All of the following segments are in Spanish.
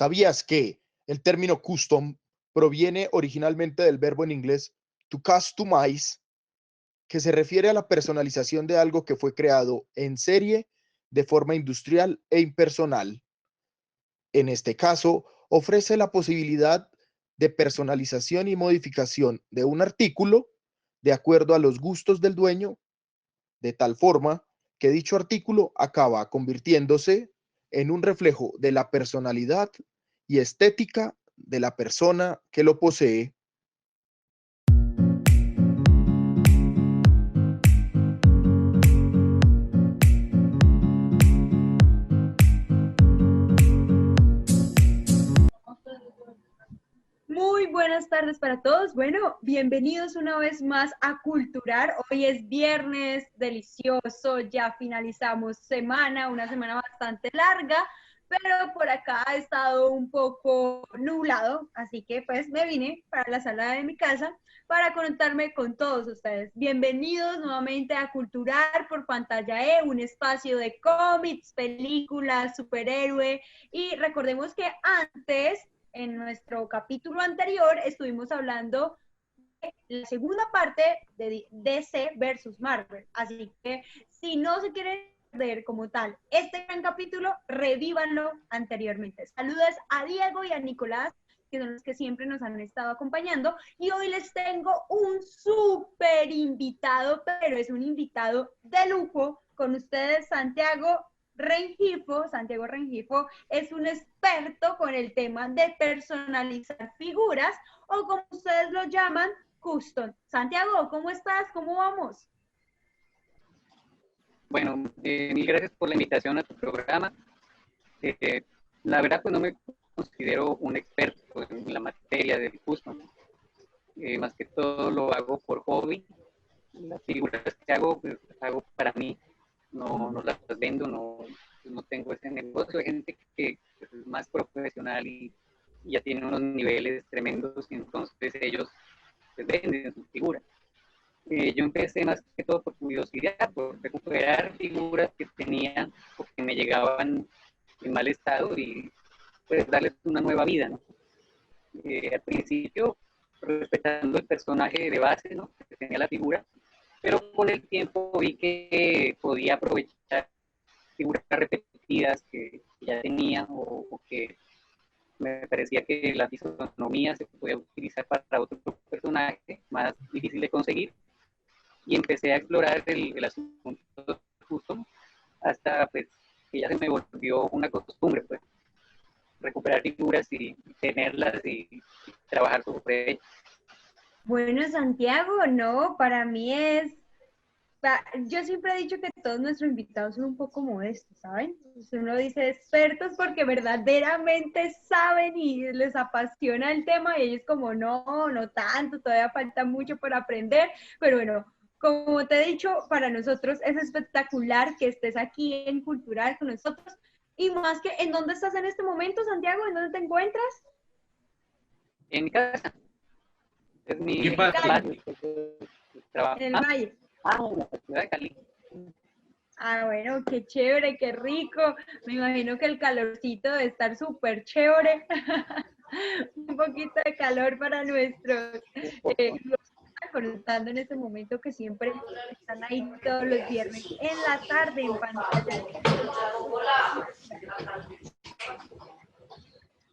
¿Sabías que el término custom proviene originalmente del verbo en inglés to customize, que se refiere a la personalización de algo que fue creado en serie de forma industrial e impersonal? En este caso, ofrece la posibilidad de personalización y modificación de un artículo de acuerdo a los gustos del dueño, de tal forma que dicho artículo acaba convirtiéndose en un reflejo de la personalidad y estética de la persona que lo posee. Muy buenas tardes para todos. Bueno, bienvenidos una vez más a Culturar. Hoy es viernes delicioso, ya finalizamos semana, una semana bastante larga, pero por acá ha estado un poco nublado, así que pues me vine para la sala de mi casa para conectarme con todos ustedes. Bienvenidos nuevamente a Culturar por Pantalla E, un espacio de cómics, películas, superhéroe, y recordemos que antes, en nuestro capítulo anterior, estuvimos hablando de la segunda parte de DC versus Marvel. Así que si no se quieren perder como tal este gran capítulo, revívanlo anteriormente. Saludos a Diego y a Nicolás, que son los que siempre nos han estado acompañando. Y hoy les tengo un súper invitado, pero es un invitado de lujo. Con ustedes, Santiago Rengifo es un experto con el tema de personalizar figuras, o como ustedes lo llaman, custom. Santiago, ¿cómo estás? ¿Cómo vamos? Bueno, mil gracias por la invitación a tu programa. La verdad, pues no me considero un experto en la materia del custom. Más que todo lo hago por hobby. Las figuras que hago, pues las hago para mí. No las vendo, no tengo ese negocio. Hay gente que es más profesional y ya tiene unos niveles tremendos, y entonces ellos pues, venden sus figuras. Yo empecé más que todo por curiosidad, por recuperar figuras que tenía o que me llegaban en mal estado y pues darles una nueva vida, ¿no? Al principio, respetando el personaje de base, ¿no?, que tenía la figura, pero con el tiempo vi que podía aprovechar figuras repetidas que ya tenía o que me parecía que la fisonomía se podía utilizar para otro personaje más difícil de conseguir, y empecé a explorar el asunto justo hasta pues que ya se me volvió una costumbre, pues recuperar figuras y tenerlas y trabajar sobre ellas. Bueno, Santiago, no, para mí yo siempre he dicho que todos nuestros invitados son un poco modestos, ¿saben? Uno dice expertos porque verdaderamente saben y les apasiona el tema, y ellos como, no tanto, todavía falta mucho por aprender, pero bueno, como te he dicho, para nosotros es espectacular que estés aquí en Cultural con nosotros, y más que, ¿en dónde estás en este momento, Santiago? ¿En dónde te encuentras? En mi casa. Es mi ¿Qué pasa? trabajo. En el Valle. En la ciudad de Cali. Ah, bueno, qué chévere, qué rico. Me imagino que el calorcito debe estar súper chévere. Un poquito de calor para nuestros los conectando en este momento, que siempre están ahí todos los viernes en la tarde en pantalla.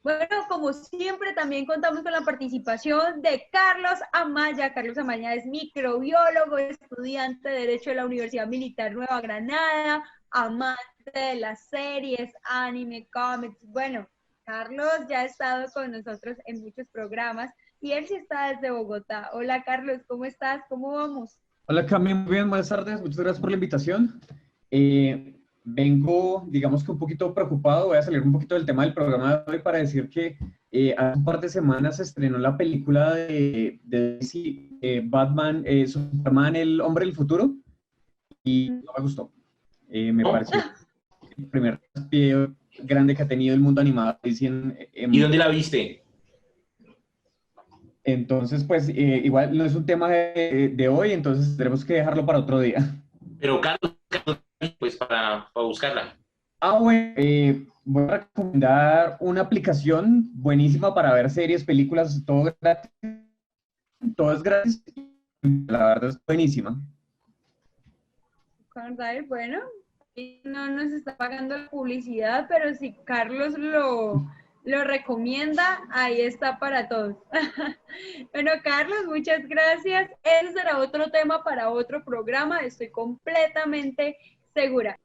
Bueno, como siempre, también contamos con la participación de Carlos Amaya. Carlos Amaya es microbiólogo, estudiante de Derecho de la Universidad Militar Nueva Granada, amante de las series, anime, cómics. Bueno, Carlos ya ha estado con nosotros en muchos programas y él sí está desde Bogotá. Hola, Carlos, ¿cómo estás? ¿Cómo vamos? Hola, Cami, muy bien, buenas tardes, muchas gracias por la invitación. Vengo, digamos que un poquito preocupado, voy a salir un poquito del tema del programa de hoy para decir que hace un par de semanas se estrenó la película de DC, Batman, Superman, el hombre del futuro, y no me gustó. Me pareció el primer pie grande que ha tenido el mundo animado. ¿Y dónde la viste? Entonces, pues, igual no es un tema de hoy, entonces tenemos que dejarlo para otro día. Pero Carlos, pues para buscarla. Bueno, voy a recomendar una aplicación buenísima para ver series, películas, todo gratis. Todo es gratis. La verdad es buenísima. Bueno, no nos está pagando la publicidad, pero si Carlos lo recomienda, ahí está para todos. Bueno, Carlos, muchas gracias. Ese será otro tema para otro programa, estoy completamente segura.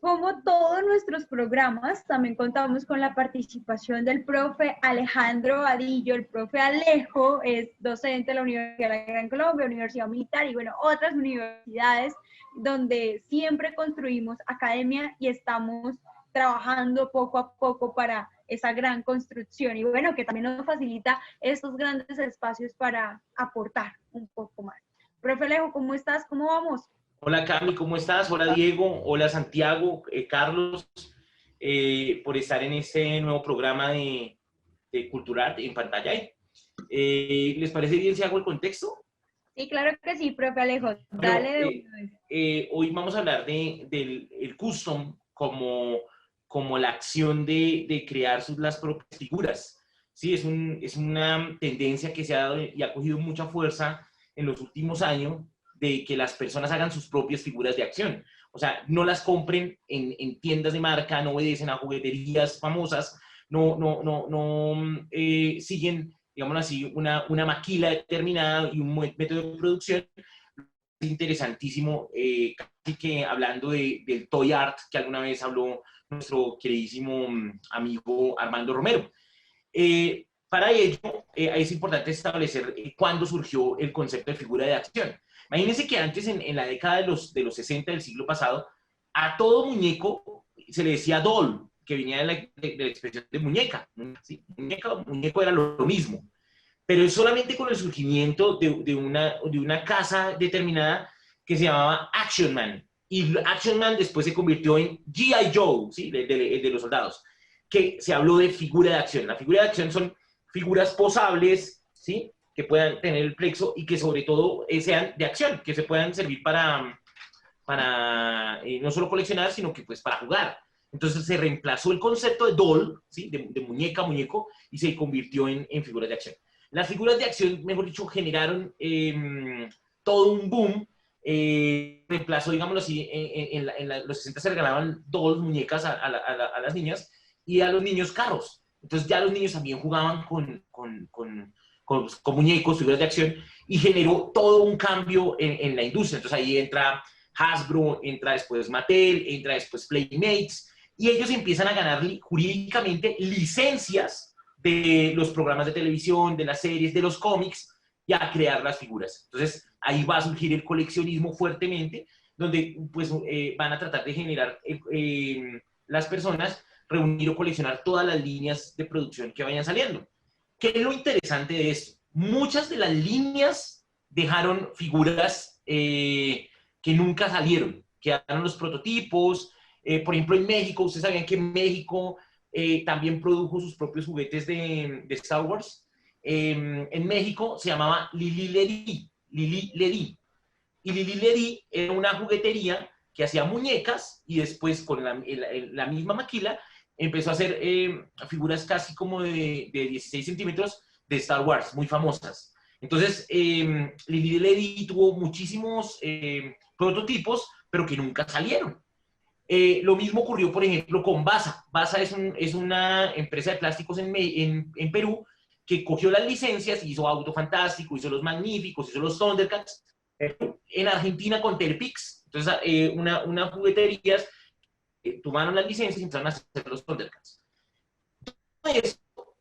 Como todos nuestros programas, también contamos con la participación del profe Alejandro Vadillo. El profe Alejo es docente de la Universidad de la Gran Colombia, Universidad Militar y bueno, otras universidades donde siempre construimos academia y estamos trabajando poco a poco para esa gran construcción y bueno, que también nos facilita estos grandes espacios para aportar un poco más. Profe Alejo, ¿cómo estás? ¿Cómo vamos? Hola Cami, ¿cómo estás? Hola Diego, hola Santiago, Carlos, por estar en este nuevo programa de Cultural en pantalla. ¿Les parece bien si hago el contexto? Sí, claro que sí, profe Alejo. Dale de una vez. Hoy vamos a hablar del custom como la acción de crear las propias figuras. Sí, es una tendencia que se ha dado y ha cogido mucha fuerza en los últimos años, de que las personas hagan sus propias figuras de acción. O sea, no las compren en tiendas de marca, no obedecen a jugueterías famosas, no siguen, digamos así, una maquila determinada y un método de producción. Es interesantísimo, casi que hablando del toy art que alguna vez habló nuestro queridísimo amigo Armando Romero. Para ello, es importante establecer cuándo surgió el concepto de figura de acción. Imagínense que antes, en la década de los 60 del siglo pasado, a todo muñeco se le decía doll, que venía de la expresión de muñeca. ¿Sí? Muñeco era lo mismo. Pero es solamente con el surgimiento de una casa determinada que se llamaba Action Man. Y Action Man después se convirtió en G.I. Joe, ¿sí? de los soldados, que se habló de figura de acción. La figura de acción son figuras posables, ¿sí? Que puedan tener el plexo y que sobre todo sean de acción, que se puedan servir para no solo coleccionar, sino que pues para jugar. Entonces se reemplazó el concepto de doll, ¿sí? de muñeca, muñeco, y se convirtió en figuras de acción. Las figuras de acción, mejor dicho, generaron todo un boom. Reemplazó, digámoslo así, los 60 se regalaban dolls, muñecas a las niñas, y a los niños carros. Entonces ya los niños también jugaban con muñecos, figuras de acción, y generó todo un cambio en la industria. Entonces ahí entra Hasbro, entra después Mattel, entra después Playmates, y ellos empiezan a ganar jurídicamente licencias de los programas de televisión, de las series, de los cómics, y a crear las figuras. Entonces ahí va a surgir el coleccionismo fuertemente, donde pues van a tratar de generar las personas, reunir o coleccionar todas las líneas de producción que vayan saliendo. ¿Qué es lo interesante de esto? Muchas de las líneas dejaron figuras que nunca salieron, quedaron los prototipos. Por ejemplo, en México, ustedes sabían que México también produjo sus propios juguetes de Star Wars. En México se llamaba Lili Ledi. Y Lili Ledi era una juguetería que hacía muñecas y después con la misma maquila empezó a hacer figuras casi como de 16 centímetros de Star Wars, muy famosas. Entonces, Lili Ledi tuvo muchísimos prototipos, pero que nunca salieron. Lo mismo ocurrió, por ejemplo, con Basa. Basa es una empresa de plásticos en Perú que cogió las licencias, hizo Auto Fantástico, hizo Los Magníficos, hizo los Thundercats. En Argentina con Telpix, entonces una jugueterías tomaron las licencias y empezaron a hacer los Thundercats. Todo esto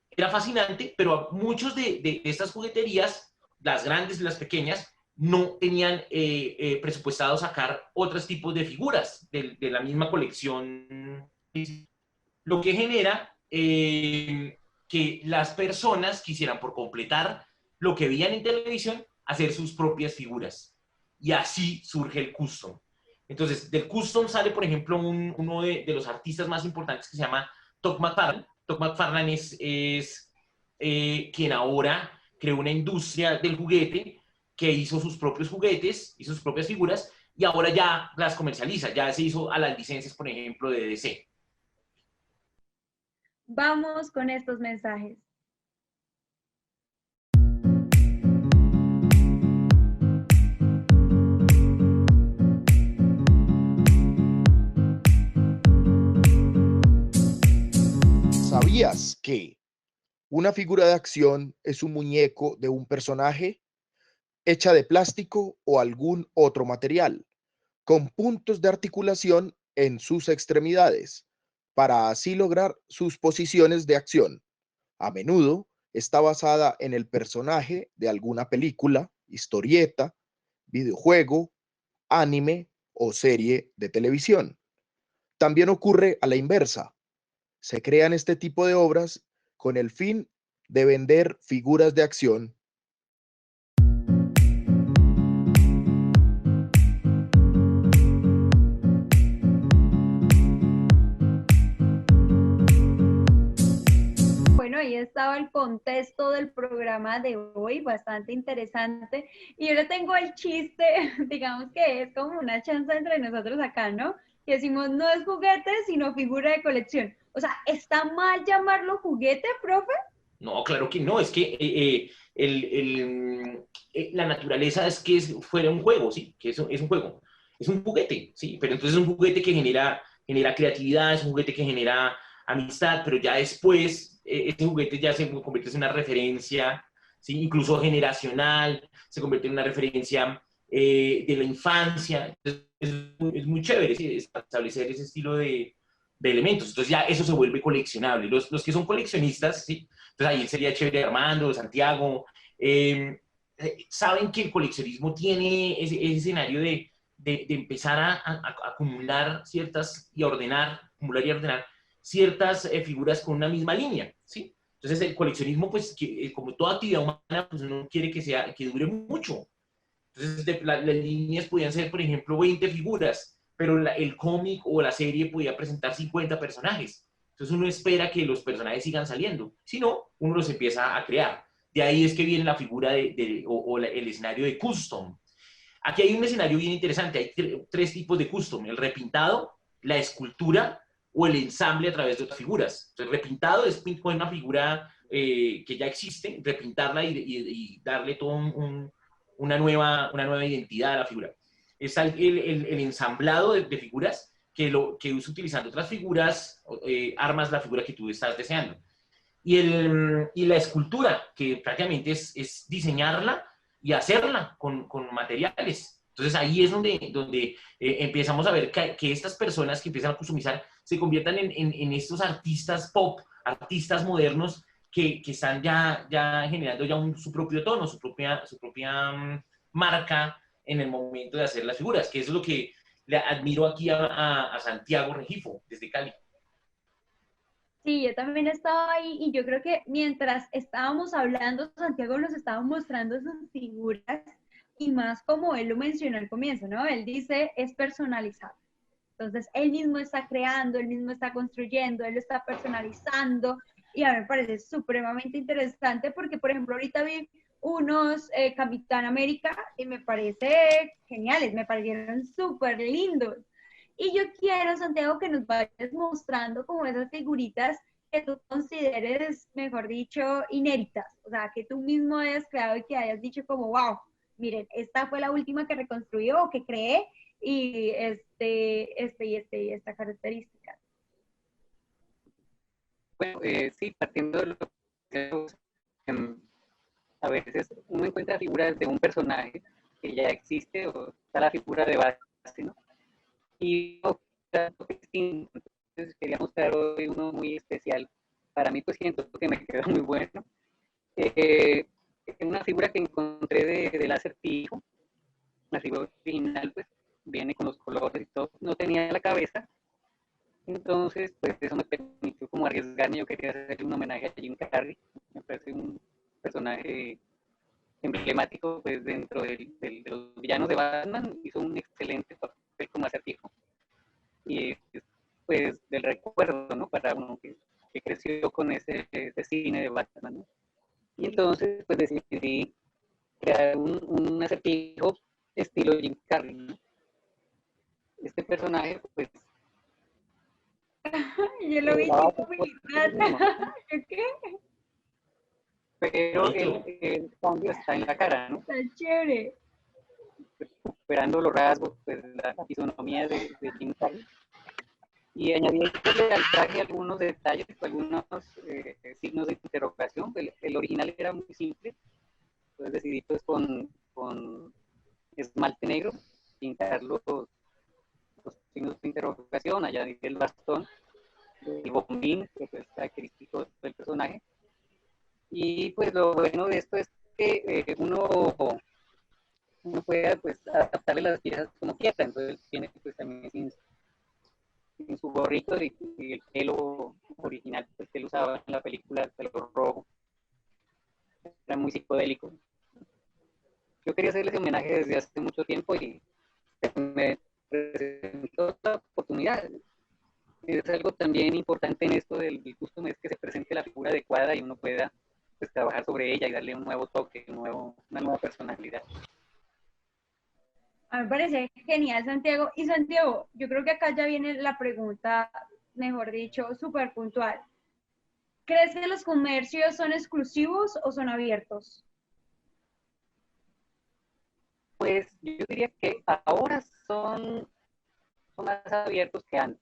era fascinante, pero muchos de estas jugueterías, las grandes y las pequeñas, no tenían presupuestado sacar otros tipos de figuras de la misma colección. Lo que genera que las personas quisieran, por completar lo que veían en televisión, hacer sus propias figuras. Y así surge el custom. Entonces, del custom sale, por ejemplo, uno de los artistas más importantes que se llama Todd McFarlane. Todd McFarlane es quien ahora creó una industria del juguete, que hizo sus propios juguetes, hizo sus propias figuras, y ahora ya las comercializa, ya se hizo a las licencias, por ejemplo, de DC. Vamos con estos mensajes. ¿Sabías que una figura de acción es un muñeco de un personaje hecha de plástico o algún otro material, con puntos de articulación en sus extremidades, para así lograr sus posiciones de acción? A menudo está basada en el personaje de alguna película, historieta, videojuego, anime o serie de televisión. También ocurre a la inversa. Se crean este tipo de obras con el fin de vender figuras de acción. Bueno, ahí estaba el contexto del programa de hoy, bastante interesante. Y yo le tengo el chiste, digamos que es como una chanza entre nosotros acá, ¿no? Que decimos, no es juguete, sino figura de colección. O sea, ¿está mal llamarlo juguete, profe? No, claro que no, es que la naturaleza es que fuera un juego, ¿sí? Que eso es un juego, es un juguete, ¿sí? Pero entonces es un juguete que genera creatividad, es un juguete que genera amistad, pero ya después ese juguete ya se convierte en una referencia, ¿sí? Incluso generacional, se convierte en una referencia de la infancia. Entonces, es muy chévere, ¿sí? Establecer ese estilo de elementos. Entonces ya eso se vuelve coleccionable. Los que son coleccionistas, ¿sí? Entonces ahí sería chévere Armando, Santiago. Saben que el coleccionismo tiene ese escenario de empezar a acumular ciertas y ordenar, acumular y ordenar ciertas figuras con una misma línea, ¿sí? Entonces el coleccionismo, pues, como toda actividad humana, pues uno quiere que dure mucho. Entonces las líneas podían ser, por ejemplo, 20 figuras, pero el cómic o la serie podía presentar 50 personajes. Entonces uno espera que los personajes sigan saliendo. Si no, uno los empieza a crear. De ahí es que viene la figura el escenario de custom. Aquí hay un escenario bien interesante. Hay tres tipos de custom. El repintado, la escultura o el ensamble a través de otras figuras. Entonces, repintado es con una figura que ya existe, repintarla y darle todo una nueva identidad a la figura. Está el ensamblado de figuras que es utilizando otras figuras, armas la figura que tú estás deseando. Y la escultura, que prácticamente es diseñarla y hacerla con materiales. Entonces ahí es donde empezamos a ver que estas personas que empiezan a customizar se conviertan en estos artistas pop, artistas modernos que están ya generando ya su propio tono, su propia marca en el momento de hacer las figuras, que es lo que le admiro aquí a Santiago Regifo, desde Cali. Sí, yo también estaba ahí y yo creo que mientras estábamos hablando, Santiago nos estaba mostrando sus figuras y más como él lo mencionó al comienzo, ¿no? Él dice, es personalizado. Entonces, él mismo está creando, él mismo está construyendo, él lo está personalizando y a mí me parece supremamente interesante porque, por ejemplo, ahorita vi unos Capitán América y me parece geniales, me parecieron súper lindos. Y yo quiero, Santiago, que nos vayas mostrando como esas figuritas que tú consideres, mejor dicho, inéditas. O sea, que tú mismo hayas creado y que hayas dicho como, wow, miren, esta fue la última que reconstruyó o que creé y y esta característica. Bueno, sí, partiendo de lo que a veces uno encuentra figuras de un personaje que ya existe o está la figura de base, ¿no? Y entonces quería mostrar hoy uno muy especial. Para mí, pues siento que me quedó muy bueno. Una figura que encontré del Acertijo, la figura original, pues viene con los colores y todo. No tenía la cabeza, entonces pues eso me permitió como arriesgarme. Yo quería hacerle un homenaje a Jim Carrey. Me parece un personaje emblemático pues dentro de los villanos de Batman. Hizo un excelente papel como Acertijo. Y pues del recuerdo, ¿no? Para uno que creció con ese cine de Batman, ¿no? Y entonces pues decidí crear un Acertijo estilo Jim Carrey, ¿no? Este personaje pues Yo lo vi No, tipo pues, militar. no. ¿Yo qué? Pero Bonito. el cambio está en la cara, ¿no? Está chévere. Recuperando los rasgos, pues la fisonomía de Jim Carrey. Y añadiéndole al traje algunos detalles, algunos signos de interrogación. El original era muy simple, entonces decidí pues con esmalte negro pintar los signos de interrogación, añadir el bastón, el bombín, que es característico del personaje. Y pues lo bueno de esto es que uno puede pues adaptarle las piezas como quiera, entonces tiene pues también sin su gorrito y el pelo original pues, que él usaba en la película, el pelo rojo, era muy psicodélico. Yo quería hacerle ese homenaje desde hace mucho tiempo y me presentó la oportunidad. Es algo también importante en esto del custom, es que se presente la figura adecuada y uno pueda pues, trabajar sobre ella y darle un nuevo toque, una nueva personalidad. A mí me parece genial, Santiago. Y Santiago, yo creo que acá ya viene la pregunta, mejor dicho, súper puntual. ¿Crees que los comercios son exclusivos o son abiertos? Pues yo diría que ahora son más abiertos que antes.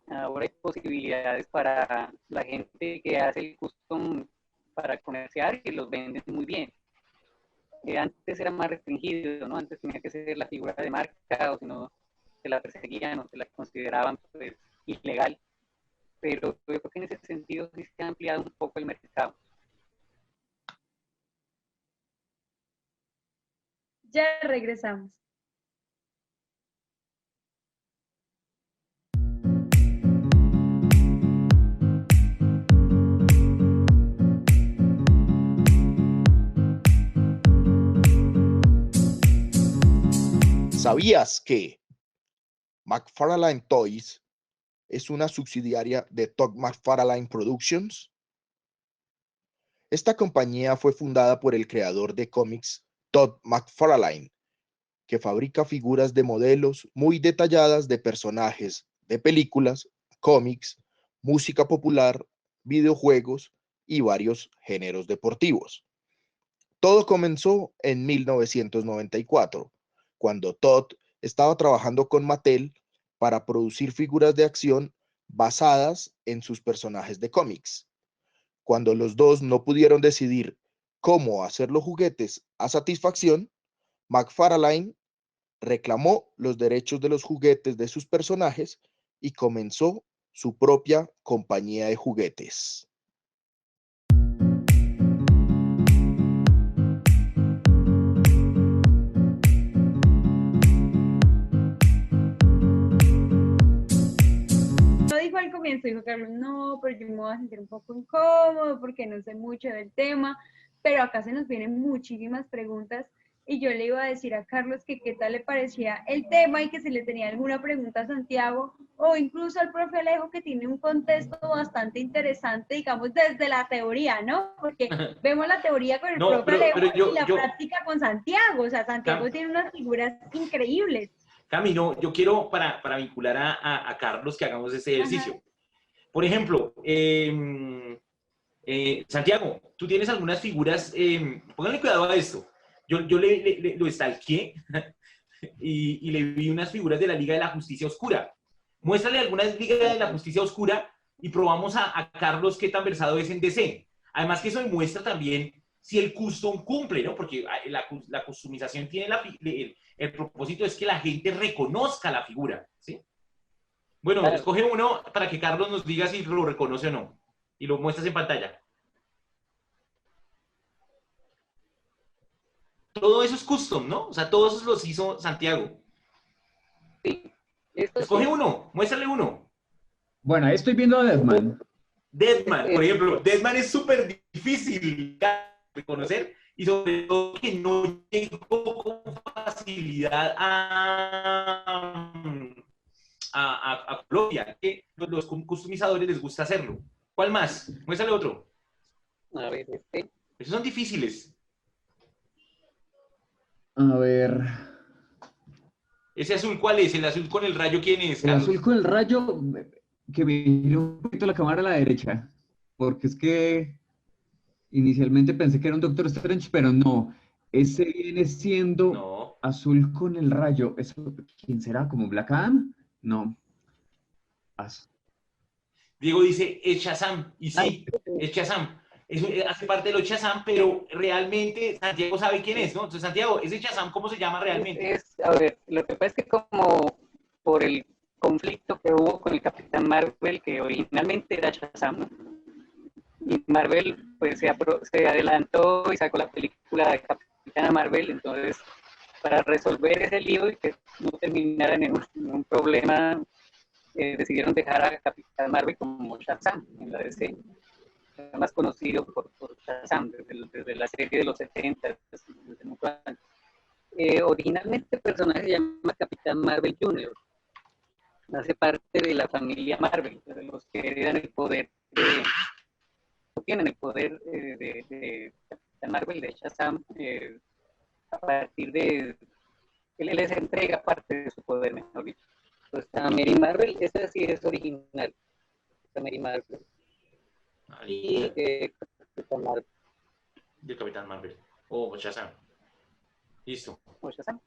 Ahora hay posibilidades para la gente que hace el custom para comerciar y los venden muy bien. Antes era más restringido, ¿no? Antes tenía que ser la figura de marca, o si no, se la perseguían o se la consideraban pues, ilegal. Pero yo creo que en ese sentido sí se ha ampliado un poco el mercado. Ya regresamos. ¿Sabías que McFarlane Toys es una subsidiaria de Todd McFarlane Productions? Esta compañía fue fundada por el creador de cómics Todd McFarlane, que fabrica figuras de modelos muy detalladas de personajes de películas, cómics, música popular, videojuegos y varios géneros deportivos. Todo comenzó en 1994, cuando Todd estaba trabajando con Mattel para producir figuras de acción basadas en sus personajes de cómics. Cuando los dos no pudieron decidir cómo hacer los juguetes a satisfacción, McFarlane reclamó los derechos de los juguetes de sus personajes y comenzó su propia compañía de juguetes. Dijo al comienzo, dijo Carlos, no, pero yo me voy a sentir un poco incómodo porque no sé mucho del tema, pero acá se nos vienen muchísimas preguntas y yo le iba a decir a Carlos que qué tal le parecía el tema y que si le tenía alguna pregunta a Santiago o incluso al profe Alejo, que tiene un contexto bastante interesante, digamos, desde la teoría, ¿no? Porque vemos la teoría con el No, profe Alejo yo, y la práctica con Santiago, o sea, Santiago tiene unas figuras increíbles. Camilo, yo quiero para vincular a Carlos que hagamos ese ejercicio. Ajá. Por ejemplo, Santiago, tú tienes algunas figuras, pónganle cuidado a esto. Yo lo stalkeé y le vi unas figuras de la Liga de la Justicia Oscura. Muéstrale algunas Liga de la Justicia Oscura y probamos a Carlos qué tan versado es en DC. Además que eso demuestra también si el custom cumple, ¿no? Porque la customización tiene el propósito es que la gente reconozca la figura, ¿sí? Bueno, claro. Escoge uno para que Carlos nos diga si lo reconoce o no. Y lo muestras en pantalla. Todo eso es custom, ¿no? O sea, todos esos los hizo Santiago. Sí. Escoge uno, muéstrale uno. Bueno, ahí estoy viendo a Deadman. Deadman, por ejemplo. Deadman es súper difícil de reconocer y sobre todo que no llegó con facilidad a Colombia, que los customizadores les gusta hacerlo. ¿Cuál más? Muéstrale otro. A ver, Esos son difíciles. A ver. ¿Ese azul cuál es? ¿El azul con el rayo quién es, El Carlos? azul con el rayo, que me gire un poquito la cámara a la derecha, porque es que inicialmente pensé que era un Doctor Strange, pero no. Ese viene siendo No. azul con el rayo. ¿Eso quién será? ¿Como Black Adam? No. Az- Diego dice, es Shazam. Y sí, es Shazam. Eso hace parte de los Shazam, pero realmente Santiago sabe quién es, ¿no? Entonces, Santiago, ese Shazam, ¿cómo se llama realmente? A ver, lo que pasa es que como por el conflicto que hubo con el Capitán Marvel, que originalmente era Shazam, ¿no? Y Marvel pues se adelantó y sacó la película de Capitana Marvel, entonces para resolver ese lío y que no terminaran en un problema, decidieron dejar a Capitán Marvel como Shazam en la DC, más conocido por Shazam desde la serie de los 70, desde mucho antes. Originalmente el personaje se llama Capitán Marvel Jr., hace parte de la familia Marvel, de los que heredan el poder tienen el poder de Capitán Marvel, de Shazam, a partir de él les entrega parte de su poder, mejor dicho. Pues a Mary Marvel, esa sí es original, esa Mary Marvel. Y Capitán Marvel. De Capitán Marvel. O Shazam. Listo. O Shazam.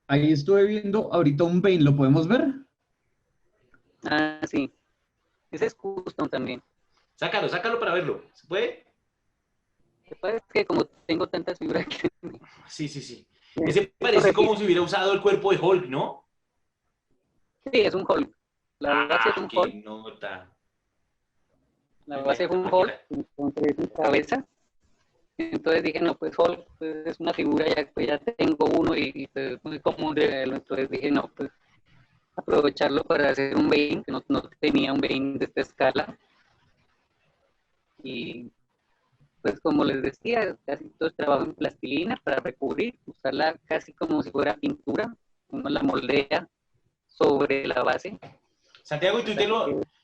Ahí estuve viendo ahorita un Bane, ¿lo podemos ver? Ah, sí. Ese es custom también. Sácalo, sácalo para verlo. ¿Se puede? Lo que pasa es que como tengo tantas figuras que... Sí, sí, sí. Ese parece como si hubiera usado el cuerpo de Hulk, ¿no? Sí, es un Hulk. La base es un qué Hulk. nota. La base es un Hulk, entonces mi cabeza. Entonces dije, no, pues Hulk pues, es una figura, ya, pues, ya tengo uno y pues, muy común de verlo. Entonces dije, no, pues aprovecharlo para hacer un Bane, que no tenía un Bane de esta escala. Y pues como les decía, casi todo es trabajo en plastilina para recubrir, usarla casi como si fuera pintura. Uno la moldea sobre la base. Santiago, ¿y tú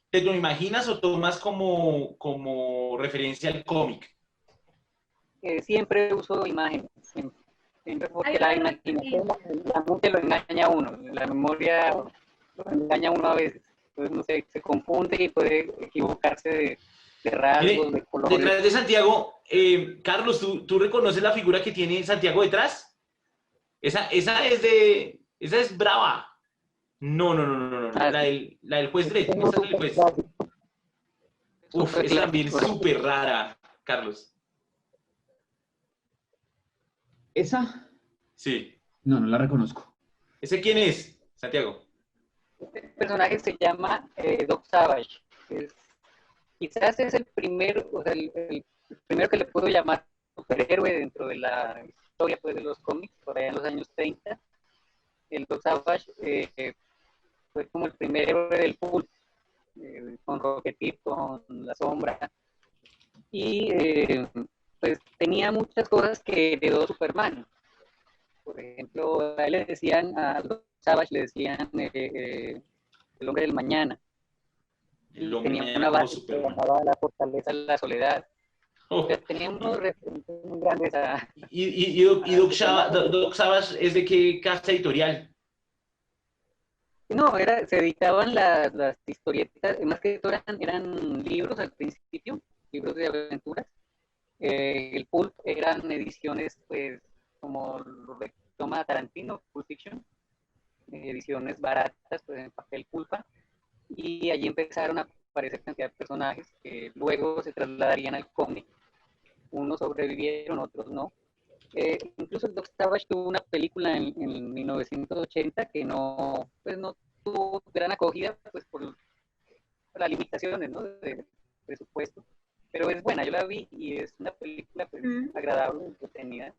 te lo imaginas o tomas como referencia al cómic? Siempre uso imágenes, siempre porque la imaginación, la mente lo engaña a uno, la memoria lo engaña a uno a veces, entonces no sé, se confunde y puede equivocarse de rasgos, Mire, de colores. detrás de Santiago, Carlos, ¿tú reconoces la figura que tiene Santiago detrás? Esa es brava. No. La del juez Dredd. Esa es del juez. Uf, esa también es súper rara, Carlos. ¿Esa? Sí. No, no la reconozco. ¿Ese quién es, Santiago? Este personaje se llama Doc Savage. Quizás es el primero, o sea, el primero que le puedo llamar superhéroe dentro de la historia pues, de los cómics, por allá en los años 30. El Doc Savage fue como el primer héroe del pulp, con Rocketeer, con La Sombra. Y pues tenía muchas cosas que heredó Superman. Por ejemplo, a él le decían, a Doc Savage le decían el hombre del mañana. El hombre tenía mañana una como base que Superman. llamaba la fortaleza de la soledad. Oh. O sea, tenía unos referentes muy grandes a... ¿Y Doc Savage es de qué casa editorial? No, se editaban las historietas, más que todo eran libros al principio, libros de aventuras. El pulp eran ediciones, pues, como lo toma Tarantino, Pulp Fiction, ediciones baratas, pues, en papel pulpa, y allí empezaron a aparecer cantidad de personajes que luego se trasladarían al cómic. Unos sobrevivieron, otros no. Incluso el Doc Savage tuvo una película en 1980 que no tuvo gran acogida, pues, por las limitaciones, ¿no?, de presupuesto. Pero es buena, yo la vi y es una película pues, agradable, entretenida.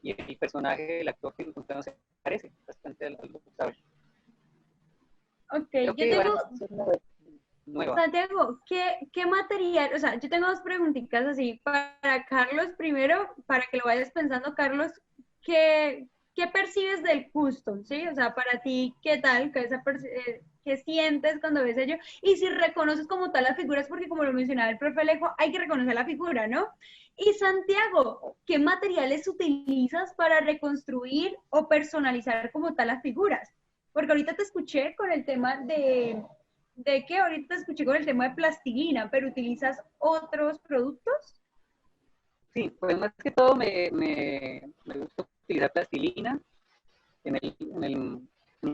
Y el personaje, el actor que encontramos se parece bastante al Doc Savage. Ok, yo tengo... Nueva. Santiago, ¿qué material? O sea, yo tengo dos preguntitas así para Carlos. Primero, para que lo vayas pensando, Carlos, ¿qué percibes del custom? ¿Sí? O sea, para ti, ¿qué tal? ¿Qué sientes cuando ves ello? Y si reconoces como tal las figuras, porque como lo mencionaba el profe Alejo, hay que reconocer la figura, ¿no? Y Santiago, ¿qué materiales utilizas para reconstruir o personalizar como tal las figuras? Porque ahorita te escuché con el tema ¿de qué? Ahorita te escuché con el tema de plastilina, pero ¿utilizas otros productos? Sí, pues más que todo me gusta utilizar plastilina en el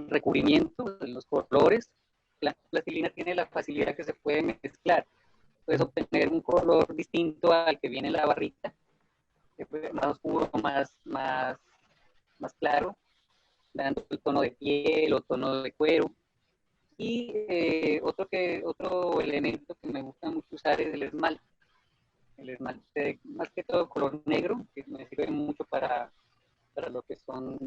recubrimiento, en los colores. La plastilina tiene la facilidad que se puede mezclar. Puedes obtener un color distinto al que viene en la barrita, más oscuro, más claro, dando el tono de piel o tono de cuero. Y otro elemento que me gusta mucho usar es el esmalte. El esmalte, más que todo color negro, que me sirve mucho para lo que son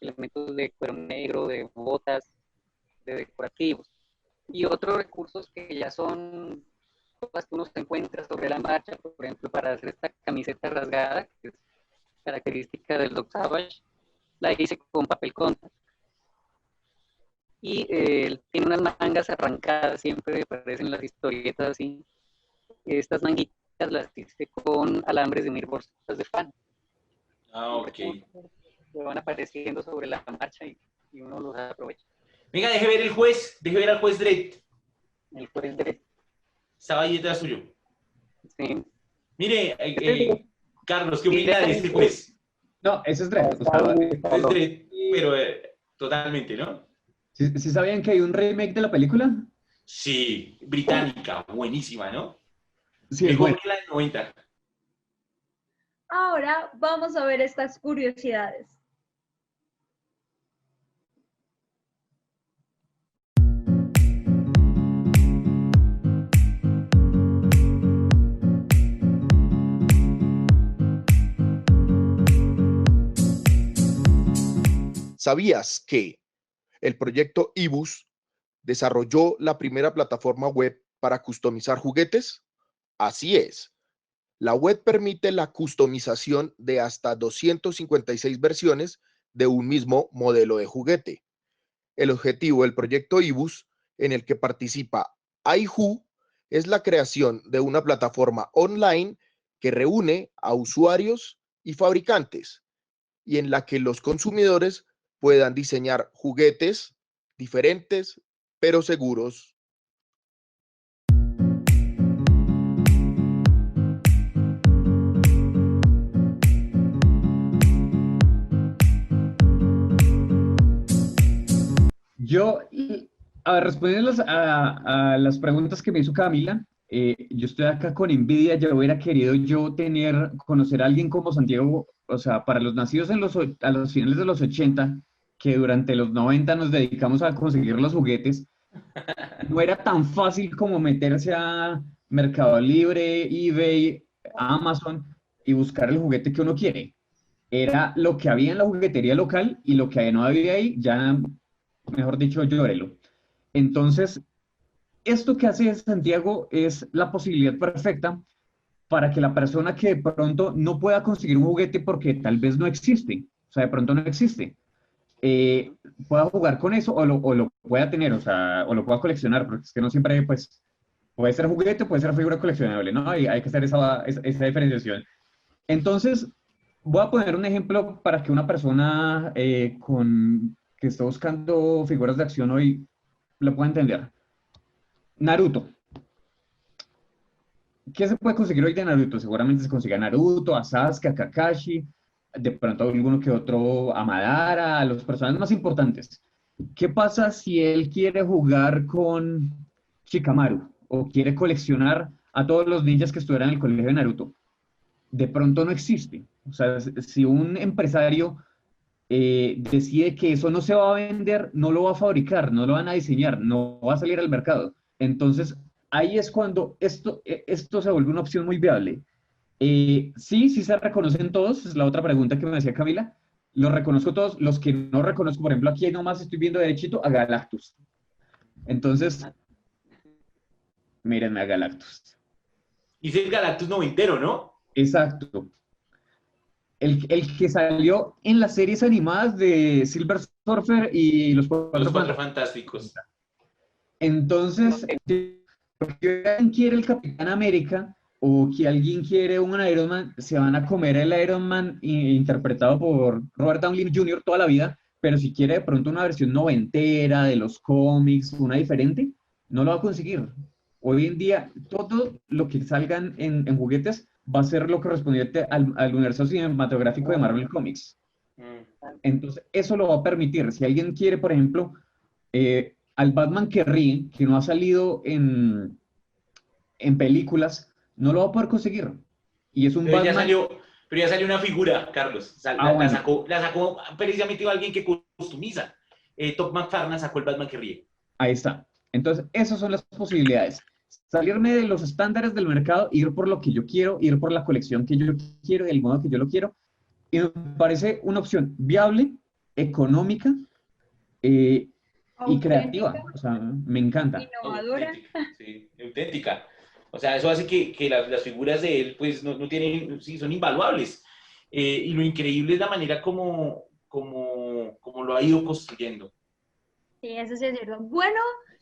elementos de cuero negro, de botas, de decorativos. Y otros recursos que ya son cosas que uno se encuentra sobre la marcha, por ejemplo, para hacer esta camiseta rasgada, que es característica del Dog Savage, la hice con papel contact. Y tiene unas mangas arrancadas, siempre aparecen las historietas así. Estas manguitas las hice con alambres de unir bolsas de fan. Ah, ok. Que van apareciendo sobre la marcha y uno los aprovecha. Venga, deje ver al juez Dredd. El juez de... Estaba ahí detrás suyo. Sí. Mire, Carlos, ¿qué opina de este juez? No, ese es Dredd. Es Dredd, pero totalmente, ¿no? ¿Sí sabían que hay un remake de la película? Sí, británica, buenísima, ¿no? Sí, es Mejor bueno. que la de 90. Ahora vamos a ver estas curiosidades. ¿Sabías que el proyecto Ibus desarrolló la primera plataforma web para customizar juguetes? Así es. La web permite la customización de hasta 256 versiones de un mismo modelo de juguete. El objetivo del proyecto Ibus, en el que participa iWho, es la creación de una plataforma online que reúne a usuarios y fabricantes y en la que los consumidores puedan diseñar juguetes diferentes pero seguros. Yo, a ver, respondiendo a las preguntas que me hizo Camila, yo estoy acá con envidia. Yo hubiera querido conocer a alguien como Santiago, o sea, para los nacidos a los finales de los 80, que durante los 90 nos dedicamos a conseguir los juguetes. No era tan fácil como meterse a Mercado Libre, eBay, Amazon y buscar el juguete que uno quiere. Era lo que había en la juguetería local y lo que no había ahí, ya, mejor dicho, llórelo. Entonces, esto que hace Santiago es la posibilidad perfecta para que la persona que de pronto no pueda conseguir un juguete porque tal vez no existe, o sea, de pronto no existe, pueda jugar con eso o lo pueda tener, o sea, o lo pueda coleccionar, porque es que no siempre, pues, puede ser juguete, puede ser figura coleccionable, ¿no? Y hay que hacer esa diferenciación. Entonces, voy a poner un ejemplo para que una persona que está buscando figuras de acción hoy lo pueda entender. Naruto. ¿Qué se puede conseguir hoy de Naruto? Seguramente se consigue a Naruto, a Sasuke, a Kakashi, de pronto alguno que otro a Madara, a los personajes más importantes. ¿Qué pasa si él quiere jugar con Shikamaru o quiere coleccionar a todos los ninjas que estuvieran en el colegio de Naruto? De pronto no existe. O sea, si un empresario decide que eso no se va a vender, no lo va a fabricar, no lo van a diseñar, no va a salir al mercado. Entonces, ahí es cuando esto se vuelve una opción muy viable. Sí se reconocen todos, es la otra pregunta que me hacía Camila. Los reconozco todos, los que no reconozco, por ejemplo, aquí nomás estoy viendo derechito a Galactus. Entonces, mírenme a Galactus. Y es el Galactus noventero, ¿no? Exacto. El que salió en las series animadas de Silver Surfer y los Cuatro Fantásticos. Entonces, si alguien quiere el Capitán América o que alguien quiere un Iron Man, se van a comer el Iron Man interpretado por Robert Downey Jr. toda la vida, pero si quiere de pronto una versión noventera de los cómics, una diferente, no lo va a conseguir. Hoy en día, todo lo que salgan en juguetes va a ser lo correspondiente al universo cinematográfico de Marvel Comics. Entonces, eso lo va a permitir. Si alguien quiere, por ejemplo, al Batman que ríe, que no ha salido en películas, no lo va a poder conseguir. Y es un Pero Batman... ya salió una figura, Carlos. Bueno. La sacó precisamente alguien que customiza. Todd McFarlane sacó el Batman que ríe. Ahí está. Entonces, esas son las posibilidades. Salirme de los estándares del mercado, ir por lo que yo quiero, ir por la colección que yo quiero, del modo que yo lo quiero. Y me parece una opción viable, económica y creativa. O sea, me encanta. Innovadora. Auténtica, sí, auténtica. O sea, eso hace que las figuras de él, pues, no tienen, sí, son invaluables. Y lo increíble es la manera como lo ha ido construyendo. Sí, eso sí es cierto. Bueno,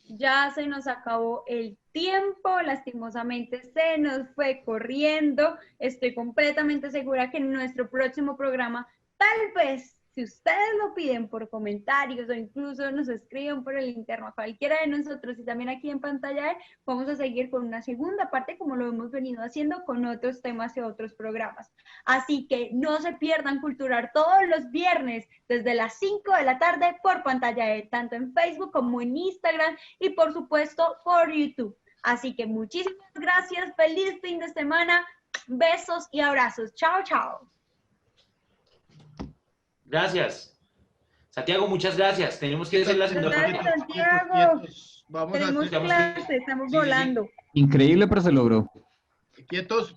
ya se nos acabó el tiempo, lastimosamente se nos fue corriendo. Estoy completamente segura que en nuestro próximo programa, tal vez, si ustedes lo piden por comentarios o incluso nos escriben por el interno a cualquiera de nosotros y también aquí en pantalla, vamos a seguir con una segunda parte como lo hemos venido haciendo con otros temas y otros programas. Así que no se pierdan Culturar todos los viernes desde las 5 de la tarde por pantalla, tanto en Facebook como en Instagram y por supuesto por YouTube. Así que muchísimas gracias, feliz fin de semana, besos y abrazos. Chao, chao. Gracias. Santiago, muchas gracias. Tenemos que hacer la segunda parte. Gracias, Santiago. Vamos Tenemos a clase, estamos volando. Increíble, pero se logró. quietos.